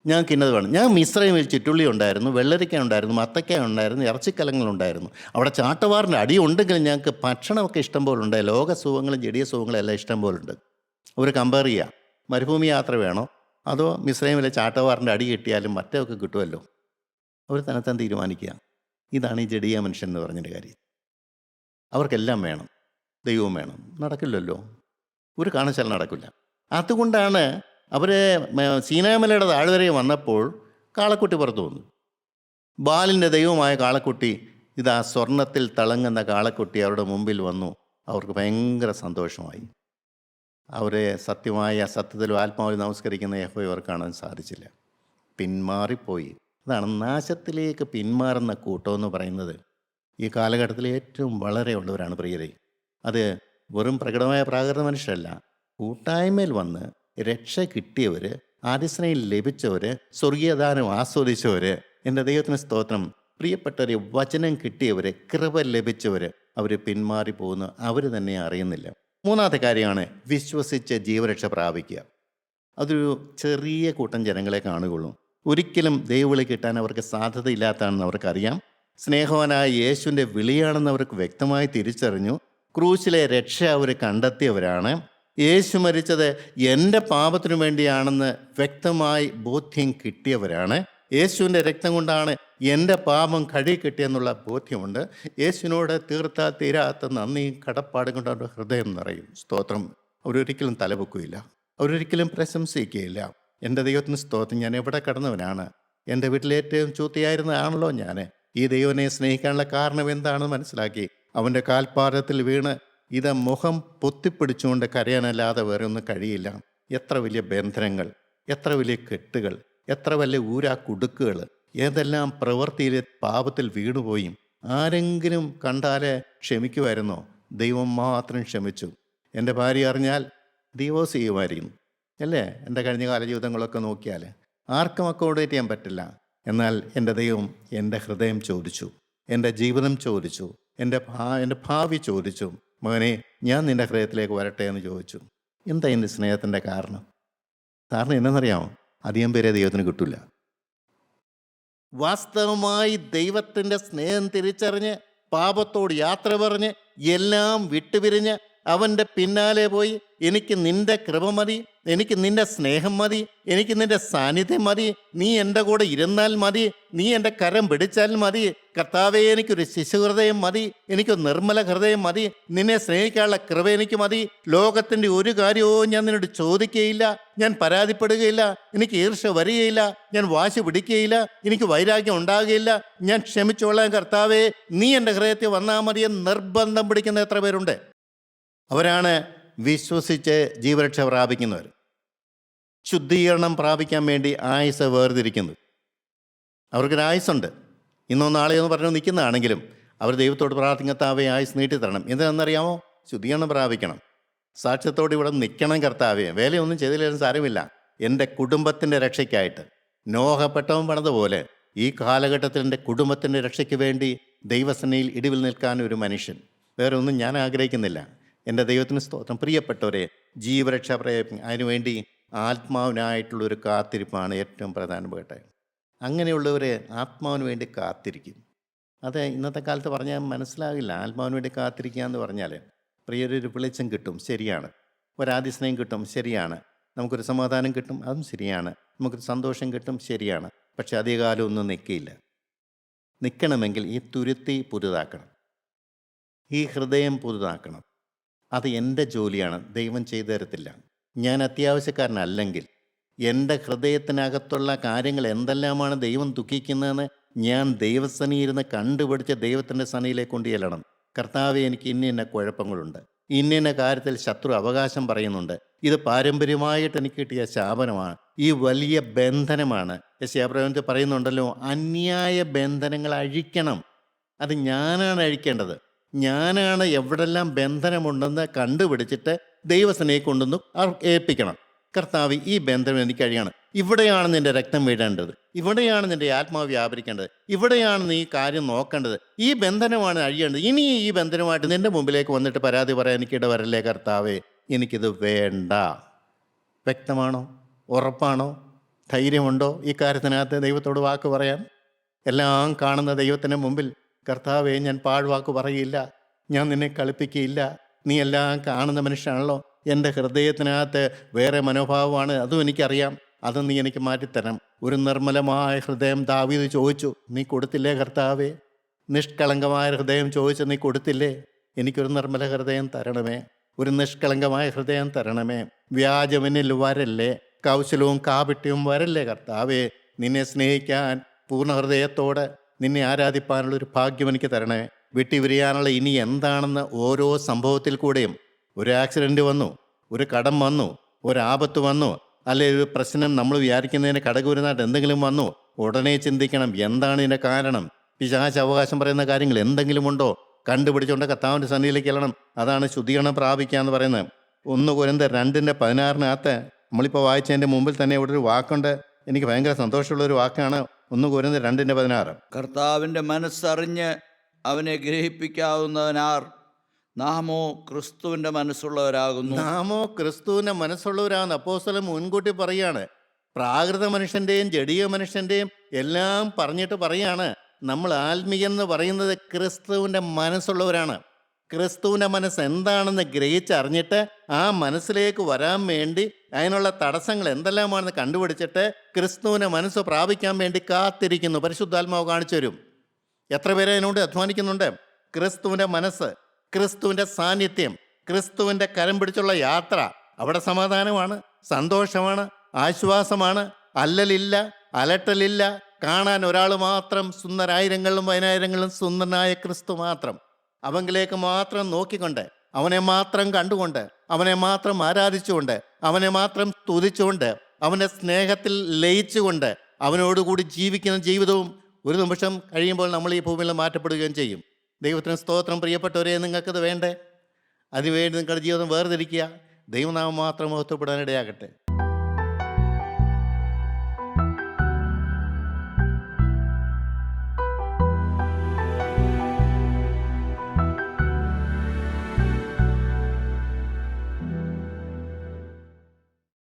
ഞങ്ങൾക്ക് ഇന്നത് വേണം. ഞാൻ മിസ്രൈമിൽ ചുറ്റുള്ളി ഉണ്ടായിരുന്നു, വെള്ളരിക്ക ഉണ്ടായിരുന്നു, മത്തക്ക ഉണ്ടായിരുന്നു, ഇറച്ചിക്കലങ്ങളുണ്ടായിരുന്നു. അവിടെ ചാട്ടവാറിൻ്റെ അടി ഉണ്ടെങ്കിലും ഞങ്ങൾക്ക് ഭക്ഷണമൊക്കെ ഇഷ്ടം പോലെ ഉണ്ട്. ലോക സുഖങ്ങളും ജടീയ സുഖങ്ങളും എല്ലാം ഇഷ്ടം പോലെ ഉണ്ട്. അവർ കമ്പയർ ചെയ്യുക, മരുഭൂമി യാത്ര വേണോ അതോ മിസ്രൈമിലെ ചാട്ടവാറിൻ്റെ അടി കിട്ടിയാലും മറ്റൊക്കെ കിട്ടുമല്ലോ. അവർ തന്നെത്താൻ തീരുമാനിക്കുക. ഇതാണ് ഈ ജടീയ മനുഷ്യൻ എന്ന് പറഞ്ഞതിൻ്റെ കാര്യം. അവർക്കെല്ലാം വേണം, ദൈവവും വേണം. നടക്കില്ലല്ലോ, ഒരു കാരണവശാലും നടക്കില്ല. അതുകൊണ്ടാണ് അവർ സീനാമലയുടെ താഴ്വരയിൽ വന്നപ്പോൾ കാളക്കുട്ടി പുറത്തു വന്നു. ബാലിൻ്റെ ദൈവമായ കാളക്കുട്ടി, ഇതാ സ്വർണത്തിൽ തിളങ്ങുന്ന കാളക്കുട്ടി അവരുടെ മുമ്പിൽ വന്നു. അവർക്ക് ഭയങ്കര സന്തോഷമായി. അവരെ സത്യത്തിലും ആത്മാവിൽ നമസ്കരിക്കുന്ന യഹോവയെ അവർ കാണാൻ സാധിച്ചില്ല. പിന്മാറിപ്പോയി. അതാണ് നാശത്തിലേക്ക് പിന്മാറുന്ന കൂട്ടമെന്ന് പറയുന്നത്. ഈ കാലഘട്ടത്തിൽ ഏറ്റവും വളരെ ഉള്ളവരാണ് പ്രിയരെ. അത് വെറും പ്രകടമായ പ്രാകൃത മനുഷ്യരല്ല. കൂട്ടായ്മയിൽ വന്ന് രക്ഷ കിട്ടിയവർ, ആദിസ്നയിൽ ലഭിച്ചവർ, സ്വർഗീയദാനം ആസ്വദിച്ചവർ, എൻ്റെ ദൈവത്തിന് സ്തോത്രം, പ്രിയപ്പെട്ടവരെ, വചനം കിട്ടിയവർ, കൃപ ലഭിച്ചവർ, അവർ പിന്മാറി പോകുന്നു. അവർ തന്നെ അറിയുന്നില്ല. മൂന്നാമത്തെ കാര്യമാണ് വിശ്വസിച്ച് ജീവരക്ഷ പ്രാപിക്കുക. അതൊരു ചെറിയ കൂട്ടം ജനങ്ങളെ കാണുകയുള്ളൂ. ഒരിക്കലും ദൈവവിളി കിട്ടാൻ അവർക്ക് സാധ്യതയില്ലാത്തതാണെന്ന് അവർക്കറിയാം. സ്നേഹവാനായ യേശുവിൻ്റെ വിളിയാണെന്ന് അവർക്ക് വ്യക്തമായി തിരിച്ചറിഞ്ഞു. ക്രൂശിലെ രക്ഷ അവർ കണ്ടെത്തിയവരാണ്. യേശു മരിച്ചത് എൻ്റെ പാപത്തിനു വേണ്ടിയാണെന്ന് വ്യക്തമായി ബോധ്യം കിട്ടിയവരാണ്. യേശുവിൻ്റെ രക്തം കൊണ്ടാണ് എൻ്റെ പാപം കഴുകി കിട്ടിയെന്നുള്ള ബോധ്യമുണ്ട്. യേശുവിനോട് തീർത്താൽ തീരാത്ത നന്ദിയും കടപ്പാടും കൊണ്ട് അവരുടെ ഹൃദയം നിറയും. സ്തോത്രം. അവരൊരിക്കലും തലപൊക്കുകയില്ല, അവരൊരിക്കലും പ്രശംസിക്കുകയില്ല. എൻ്റെ ദൈവത്തിന് സ്തോത്രം, ഞാൻ എവിടെ കടന്നവനാണ്? എൻ്റെ വീട്ടിൽ ഏറ്റവും ചൂത്തിയായിരുന്നതാണല്ലോ ഞാൻ. ഈ ദൈവനെ സ്നേഹിക്കാനുള്ള കാരണം എന്താണെന്ന് മനസ്സിലാക്കി അവൻ്റെ കാൽപ്പാദത്തിൽ വീണ് ഇത് മുഖം പൊത്തിപ്പിടിച്ചുകൊണ്ട് കരയാനല്ലാതെ വേറെ ഒന്നും കഴിയില്ല. എത്ര വലിയ ബന്ധനങ്ങൾ, എത്ര വലിയ കെട്ടുകൾ, എത്ര വലിയ കുടുക്കുകൾ, ഏതെല്ലാം പ്രവൃത്തിയിൽ പാപത്തിൽ വീണുപോയി. ആരെങ്കിലും കണ്ടാലേ ക്ഷമിക്കുമായിരുന്നോ? ദൈവം മാത്രം ക്ഷമിച്ചു. എൻ്റെ ഭാര്യ അറിഞ്ഞാൽ ഡിവോഴ്സ് ചെയ്യുമായിരുന്നു അല്ലേ? എൻ്റെ കഴിഞ്ഞ കാല ജീവിതങ്ങളൊക്കെ നോക്കിയാൽ ആർക്കും അക്കോമഡേറ്റ് ചെയ്യാൻ പറ്റില്ല. എന്നാൽ എൻ്റെ ദൈവം എൻ്റെ ഹൃദയം ചോദിച്ചു, എൻ്റെ ജീവിതം ചോദിച്ചു, എൻ്റെ ഭാവി ചോദിച്ചു. മകനെ, ഞാൻ നിൻ്റെ ഹൃദയത്തിലേക്ക് വരട്ടെ എന്ന് ചോദിച്ചു. എന്താ എൻ്റെ സ്നേഹത്തിൻ്റെ കാരണം? എന്തെന്നറിയാമോ? അധികം പേരെ ദൈവത്തിന് കിട്ടില്ല. വാസ്തവമായി ദൈവത്തിൻ്റെ സ്നേഹം തിരിച്ചറിഞ്ഞ് പാപത്തോട് യാത്ര പറഞ്ഞ് എല്ലാം വിട്ടുപിരിഞ്ഞ് അവൻ്റെ പിന്നാലെ പോയി, എനിക്ക് നിൻ്റെ കൃപ മതി, എനിക്ക് നിൻ്റെ സ്നേഹം മതി, എനിക്ക് നിൻ്റെ സാന്നിധ്യം മതി, നീ എൻ്റെ കൂടെ ഇരുന്നാൽ മതി, നീ എൻ്റെ കരം പിടിച്ചാൽ മതി, കർത്താവേ എനിക്കൊരു ശിശുഹൃദയം മതി, എനിക്കൊരു നിർമ്മല ഹൃദയം മതി, നിന്നെ സ്നേഹിക്കാനുള്ള കൃപ എനിക്ക് മതി, ലോകത്തിൻ്റെ ഒരു കാര്യവും ഞാൻ നിന്നോട് ചോദിക്കുകയില്ല, ഞാൻ പരാതിപ്പെടുകയില്ല, എനിക്ക് ഈർഷ്യ വരികയില്ല, ഞാൻ വാശി പിടിക്കുകയില്ല, എനിക്ക് വൈരാഗ്യം ഉണ്ടാകുകയില്ല, ഞാൻ ക്ഷമിച്ചോളാം കർത്താവേ, നീ എൻ്റെ ഹൃദയത്തിൽ വന്നാൽ മതിയെന്ന് നിർബന്ധം പിടിക്കുന്ന എത്ര പേരുണ്ട്? അവരാണ് വിശ്വസിച്ച് ജീവരക്ഷ പ്രാപിക്കുന്നവർ. ശുദ്ധീകരണം പ്രാപിക്കാൻ വേണ്ടി ആയുസ് വേർതിരിക്കുന്നത്. അവർക്കൊരു ആയുസ്സുണ്ട്. ഇന്നോ നാളെയോ എന്ന് പറഞ്ഞു നിൽക്കുന്നതാണെങ്കിലും അവർ ദൈവത്തോട് പ്രാർത്ഥിക്കത്താവേ ആയുസ് നീട്ടിത്തരണം. എന്താണെന്നറിയാമോ? ശുദ്ധീകരണം പ്രാപിക്കണം. സാക്ഷ്യത്തോടെ ഇവിടെ നിൽക്കണം കർത്താവേ. വേലയൊന്നും ചെയ്തില്ലെങ്കിലും സാരമില്ല, എൻ്റെ കുടുംബത്തിൻ്റെ രക്ഷയ്ക്കായിട്ട്. നോഹപ്പെട്ടവൻ പണിതുപോലെ ഈ കാലഘട്ടത്തിൽ എൻ്റെ കുടുംബത്തിൻ്റെ രക്ഷയ്ക്ക് വേണ്ടി ദൈവസേനയിൽ ഇടിവിൽ നിൽക്കാൻ ഒരു മനുഷ്യൻ. വേറെ ഒന്നും ഞാൻ ആഗ്രഹിക്കുന്നില്ല. എൻ്റെ ദൈവത്തിന് സ്തോത്രം. പ്രിയപ്പെട്ടവരെ, ജീവരക്ഷ അതിനുവേണ്ടി ആത്മാവിനായിട്ടുള്ളൊരു കാത്തിരിപ്പാണ് ഏറ്റവും പ്രധാനപ്പെട്ട. അങ്ങനെയുള്ളവരെ ആത്മാവിന് വേണ്ടി കാത്തിരിക്കും. അത് ഇന്നത്തെ കാലത്ത് പറഞ്ഞാൽ മനസ്സിലാകില്ല. ആത്മാവിന് വേണ്ടി കാത്തിരിക്കുക എന്ന് പറഞ്ഞാൽ പ്രിയൊരു വെളിച്ചം കിട്ടും, ശരിയാണ്. ഒരാതിസ്നേഹം കിട്ടും, ശരിയാണ്. നമുക്കൊരു സമാധാനം കിട്ടും, അതും ശരിയാണ്. നമുക്കൊരു സന്തോഷം കിട്ടും, ശരിയാണ്. പക്ഷെ അധികകാലം ഒന്നും നിൽക്കില്ല. നിൽക്കണമെങ്കിൽ ഈ തുരുത്തി പുതുതാക്കണം, ഈ ഹൃദയം പുതുതാക്കണം. അത് എൻ്റെ ജോലിയാണ്, ദൈവം ചെയ്തു തരത്തില്ല. ഞാൻ അത്യാവശ്യക്കാരനല്ലെങ്കിൽ എൻ്റെ ഹൃദയത്തിനകത്തുള്ള കാര്യങ്ങൾ എന്തെല്ലാമാണ് ദൈവം ദുഃഖിക്കുന്നതെന്ന് ഞാൻ ദൈവസന്നിയിരുന്ന് കണ്ടുപിടിച്ച് ദൈവത്തിൻ്റെ സന്നിയിലേക്ക് കൊണ്ട് ചെല്ലണം. കർത്താവെ, എനിക്ക് ഇന്ന കുഴപ്പങ്ങളുണ്ട്, ഇന്ന കാര്യത്തിൽ ശത്രു അവകാശം പറയുന്നുണ്ട്, ഇത് പാരമ്പര്യമായിട്ട് എനിക്ക് കിട്ടിയ ശാപനമാണ്, ഈ വലിയ ബന്ധനമാണ്. യെശയ്യാപ്രവചനത്തിൽ പറയുന്നുണ്ടല്ലോ, അന്യായ ബന്ധനങ്ങൾ അഴിക്കണം. അത് ഞാനാണ് അഴിക്കേണ്ടത്. ഞാനാണ് എവിടെല്ലാം ബന്ധനമുണ്ടെന്ന് കണ്ടുപിടിച്ചിട്ട് ദൈവസനയെ കൊണ്ടുവന്ന് ഏൽപ്പിക്കണം. കർത്താവ്, ഈ ബന്ധനം എനിക്ക് കഴിയണം. ഇവിടെയാണ് നിൻ്റെ രക്തം വീഴേണ്ടത്, ഇവിടെയാണ് നിൻ്റെ ആത്മാവ് വ്യാപരിക്കേണ്ടത്, ഇവിടെയാണ് നീ ഈ കാര്യം നോക്കേണ്ടത്, ഈ ബന്ധനമാണ് അഴിയേണ്ടത്. ഇനി ഈ ബന്ധനമായിട്ട് നിൻ്റെ മുമ്പിലേക്ക് വന്നിട്ട് പരാതി പറയാൻ എനിക്കിട വരല്ലേ കർത്താവേ, എനിക്കിത് വേണ്ട. വ്യക്തമാണോ? ഉറപ്പാണോ? ധൈര്യമുണ്ടോ ഈ കാര്യത്തിനകത്ത് ദൈവത്തോട് വാക്ക് പറയാൻ? എല്ലാം കാണുന്ന ദൈവത്തിന് മുമ്പിൽ, കർത്താവേ, ഞാൻ പാഴ്വാക്ക് പറയില്ല, ഞാൻ നിന്നെ കളിപ്പിക്കുകയില്ല, നീ എല്ലാം കാണുന്ന മനുഷ്യനാണല്ലോ, എൻ്റെ ഹൃദയത്തിനകത്ത് വേറെ മനോഭാവമാണ്, അതും എനിക്കറിയാം, അത് നീ എനിക്ക് മാറ്റിത്തരണം. ഒരു നിർമ്മലമായ ഹൃദയം ദാവീദ് ചോദിച്ചു, നീ കൊടുത്തില്ലേ കർത്താവേ? നിഷ്കളങ്കമായ ഹൃദയം ചോദിച്ചു, നീ കൊടുത്തില്ലേ? എനിക്കൊരു നിർമ്മല ഹൃദയം തരണമേ, ഒരു നിഷ്കളങ്കമായ ഹൃദയം തരണമേ. വ്യാജമെന്നിൽ വരല്ലേ, കൗശലവും കാപട്യവും വരല്ലേ കർത്താവേ. നിന്നെ സ്നേഹിക്കാൻ പൂർണ്ണ ഹൃദയത്തോടെ നിന്നെ ആരാധിപ്പാനുള്ളൊരു ഭാഗ്യം എനിക്ക് തരണേ. വിട്ടുപിരിയാനുള്ള ഇനി എന്താണെന്ന് ഓരോ സംഭവത്തിൽ കൂടെയും, ഒരു ആക്സിഡൻറ്റ് വന്നു, ഒരു കടം വന്നു, ഒരാപത്ത് വന്നു, അല്ലെ ഒരു പ്രശ്നം നമ്മൾ വിചാരിക്കുന്നതിന് കടകൂരുന്നായിട്ട് എന്തെങ്കിലും വന്നു, ഉടനെ ചിന്തിക്കണം, എന്താണ് ഇതിൻ്റെ കാരണം? പിശാച് അവകാശം പറയുന്ന കാര്യങ്ങൾ എന്തെങ്കിലും ഉണ്ടോ? കണ്ടുപിടിച്ചുകൊണ്ട് കർത്താവിൻ്റെ സന്നിധിയിലേക്ക് ചെല്ലണം. അതാണ് ശുദ്ധീകരണം പ്രാപിക്കുക എന്ന് പറയുന്നത്. 1 കൊരിന്ത്യർ 2:16 നമ്മളിപ്പോൾ വായിച്ചതിൻ്റെ മുമ്പിൽ തന്നെ ഇവിടെ ഒരു വാക്കുണ്ട്, എനിക്ക് ഭയങ്കര സന്തോഷമുള്ളൊരു വാക്കാണ്. 1 കൊരിന്ത്യർ 2:16. കർത്താവിൻ്റെ മനസ്സറിഞ്ഞ് അവനെ ഗ്രഹിപ്പിക്കാവുന്നവനാർ, നാമോ ക്രിസ്തുവിൻ്റെ മനസ്സുള്ളവരാകുന്നു. നാമോ ക്രിസ്തുവിൻ്റെ മനസ്സുള്ളവരാകുന്നു. അപ്പോസ്തലൻ മുൻകൂട്ടി പറയാണ്, പ്രാകൃത മനുഷ്യൻ്റെയും ജഡീയ മനുഷ്യൻ്റെയും എല്ലാം പറഞ്ഞിട്ട് പറയാണ്, നമ്മൾ ആത്മീയെന്ന് പറയുന്നത് ക്രിസ്തുവിൻ്റെ മനസ്സുള്ളവരാണ്. ക്രിസ്തുവിൻ്റെ മനസ്സ് എന്താണെന്ന് ഗ്രഹിച്ചറിഞ്ഞിട്ട് ആ മനസ്സിലേക്ക് വരാൻ വേണ്ടി അതിനുള്ള തടസ്സങ്ങൾ എന്തെല്ലാമാണെന്ന് കണ്ടുപിടിച്ചിട്ട് ക്രിസ്തുവിൻ്റെ മനസ്സ് പ്രാപിക്കാൻ വേണ്ടി കാത്തിരിക്കുന്നു. പരിശുദ്ധാത്മാവ് കാണിച്ചു തരും. എത്ര പേരെ അതിനോട് അധ്വാനിക്കുന്നുണ്ട്? ക്രിസ്തുവിൻ്റെ മനസ്സ്, ക്രിസ്തുവിൻ്റെ സാന്നിധ്യം, ക്രിസ്തുവിൻ്റെ കരം പിടിച്ചുള്ള യാത്ര, അവിടെ സമാധാനമാണ്, സന്തോഷമാണ്, ആശ്വാസമാണ്, അല്ലലില്ല, അലട്ടലില്ല. കാണാൻ ഒരാൾ മാത്രം, സുന്ദരായിരങ്ങളിലും പതിനായിരങ്ങളിലും സുന്ദരനായ ക്രിസ്തു മാത്രം. അവങ്കിലേക്ക് മാത്രം നോക്കിക്കൊണ്ട്, അവനെ മാത്രം കണ്ടുകൊണ്ട്, അവനെ മാത്രം ആരാധിച്ചുകൊണ്ട്, അവനെ മാത്രം സ്തുതിച്ചുകൊണ്ട്, അവൻ്റെ സ്നേഹത്തിൽ ലയിച്ചുകൊണ്ട് അവനോടുകൂടി ജീവിക്കുന്ന ജീവിതവും ഒരു നിമിഷം കഴിയുമ്പോൾ നമ്മൾ ഈ ഭൂമിയിൽ മാറ്റപ്പെടുകയും ചെയ്യും. ദൈവത്തിന് സ്തോത്രം. പ്രിയപ്പെട്ടവരെ, നിങ്ങൾക്കത് വേണ്ടേ? അതിനുവേണ്ടി നിങ്ങളുടെ ജീവിതം വേർതിരിക്കുക. ദൈവനാമം മാത്രം മഹത്വപ്പെടാനിടയാകട്ടെ.